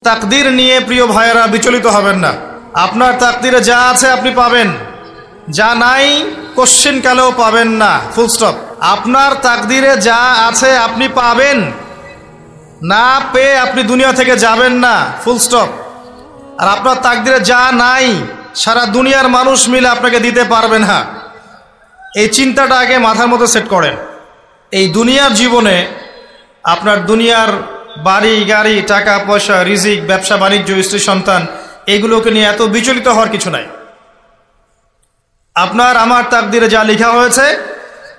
তাকদীর নিয়ে প্রিয় ভাইয়েরা বিচলিত হবেন না। আপনার তাকদীরে যা আছে আপনি পাবেন, যা নাই কোশ্চেন কালেও পাবেন না, ফুল স্টপ। আপনার তাকদীরে যা আছে আপনি পাবেন, না পেয়ে আপনি দুনিয়া থেকে যাবেন না, ফুল স্টপ। আর আপনার তাকদীরে যা নাই সারা দুনিয়ার মানুষ মিলে আপনাকে দিতে পারবে না। এই চিন্তাটা আগে মাথার মধ্যে সেট করেন। এই দুনিয়ার জীবনে আপনার দুনিয়ার বাড়ি গাড়ি, টাকা পয়সা, রিজিক, ব্যবসা বাণিজ্য, স্ত্রী সন্তান, এগুলোকে নিয়ে এত বিচলিত হওয়ার কিছু নাই। আপনার আমার তাকদীরে যা লেখা হয়েছে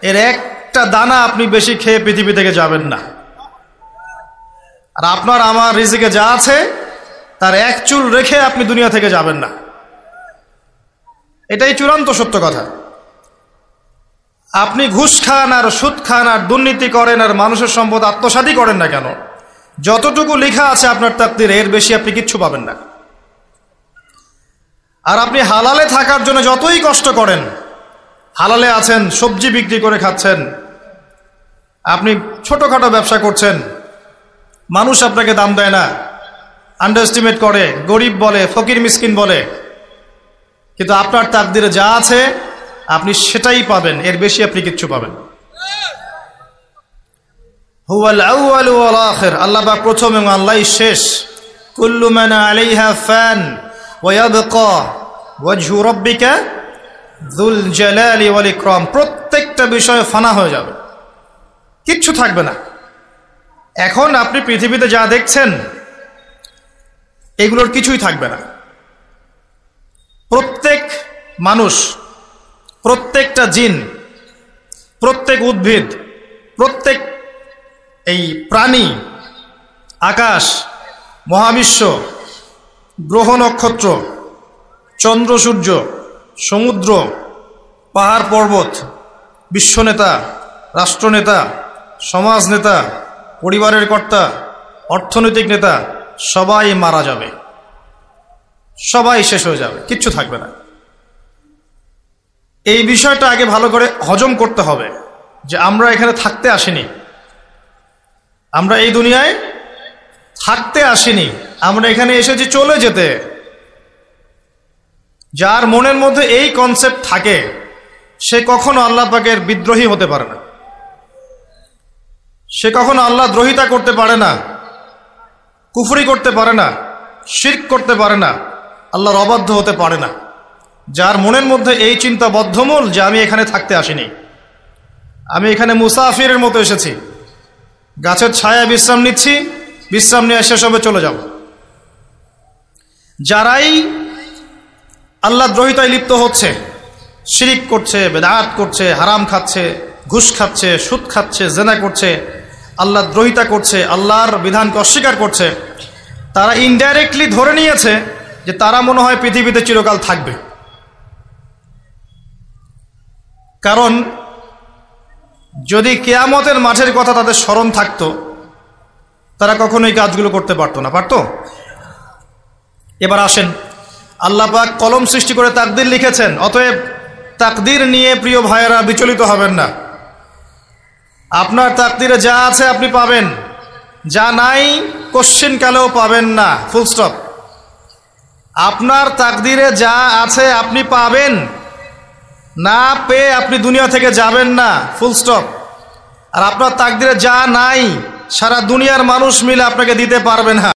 এর একটা দানা আপনি বেশি খেয়ে পৃথিবী থেকে যাবেন না। আর আপনার আমার রিজিকে যা আছে তার এক চুল রেখে আপনি দুনিয়া থেকে যাবেন না। এটাই চূড়ান্ত সত্য কথা। আপনি ঘুষ খান আর সুদ খান আর দুর্নীতি করেন আর মানুষের সম্পদ আত্মসাৎই করেন না কেন, যতটুকু লেখা আছে আপনার তাকদীরে এর বেশি আপনি কিচ্ছু পাবেন না। আর আপনি হালালে থাকার জন্য যতই কষ্ট করেন, হালালে আছেন, সবজি বিক্রি করে খাচ্ছেন, আপনি ছোটখাটো ব্যবসা করছেন, মানুষ আপনাকে দাম দেয় না, আন্ডার এস্টিমেট করে, গরিব বলে, ফকির মিসকিন বলে, কিন্তু আপনার তাকদীরে যা আছে আপনি সেটাই পাবেন, এর বেশি আপনি কিচ্ছু পাবেন। হুয়াল আউয়ালু ওয়াল আখির, আল্লাহ পাক প্রথম এবং আল্লাহই শেষ। কুল্লু মান আলাইহা ফান ওয়া ইয়াবকা ওয়াজহু রাব্বিকা যুল জালালি ওয়াল ইকরাম। প্রত্যেকটা বিষয় ফানা হয়ে যাবে, কিচ্ছু থাকবে না। এখন আপনি পৃথিবীতে যা দেখছেন এগুলোর কিছুই থাকবে না। প্রত্যেক মানুষ, প্রত্যেকটা জিন, প্রত্যেক উদ্ভিদ, প্রত্যেক এই প্রাণী, আকাশ, মহাবিশ্ব, গ্রহ নক্ষত্র, চন্দ্র সূর্য, সমুদ্র, পাহাড় পর্বত, বিশ্বনেতা, রাষ্ট্রনেতা, সমাজ নেতা, পরিবারের কর্তা, অর্থনৈতিক নেতা, সবাই মারা যাবে, সবাই শেষ হয়ে যাবে, কিচ্ছু থাকবে না। এই বিষয়টা আগে ভালো করে হজম করতে হবে যে আমরা এখানে থাকতে আসিনি, আমরা এই দুনিয়ায় থাকতে আসিনি, আমরা এখানে এসেছি চলে যেতে। যার মনের মধ্যে এই কনসেপ্ট থাকে সে কখনো আল্লাহ পাকের বিদ্রোহী হতে পারে না, সে কখনো আল্লাহ দ্রোহিতা করতে পারে না, কুফরি করতে পারে না, শিরক করতে পারে না, আল্লাহর অবাধ্য হতে পারে না। যার মনের মধ্যে এই চিন্তা বদ্ধমূল যে আমি এখানে থাকতে আসিনি, আমি এখানে মুসাফিরের মতো এসেছি, গাছের ছায়ায় বিশ্রাম নিচ্ছি, বিশ্রাম নিয়ে শেষ হবে চলে যাব। যারাই আল্লাহ দ্রোহিতায় লিপ্ত হচ্ছে, শিরিক করছে, বেদাত করছে, হারাম খাচ্ছে, ঘুষ খাচ্ছে, সুদ খাচ্ছে, জেনা করছে, আল্লাহ দ্রোহিতা করছে, আল্লাহর বিধানকে অস্বীকার করছে, তারা ইনডাইরেক্টলি ধরে নিয়েছে যে তারা মনে হয় পৃথিবীতে চিরকাল থাকবে। কারণ যদি কিয়ামতের মাঠের কথা তাদের স্মরণ থাকতো তারা কখনোই কাজগুলো করতে পারতো না, পারতো? এবার আসেন, আল্লাহ পাক কলম সৃষ্টি করে তাকদীর লিখেছেন, অতএব তাকদীর নিয়ে প্রিয় ভাইয়েরা বিচলিত হবেন না। আপনার তাকদীরে যা আছে আপনি পাবেন, যা নাই কোশ্চেন কালেও পাবেন না, ফুল স্টপ। আপনার তাকদীরে যা আছে আপনি পাবেন, না পেয়ে আপনি দুনিয়া থেকে যাবেন না, ফুল স্টপ। আর আপনার তাকদীরে যা নাই সারা দুনিয়ার মানুষ মিলে আপনাকে দিতে পারবে না।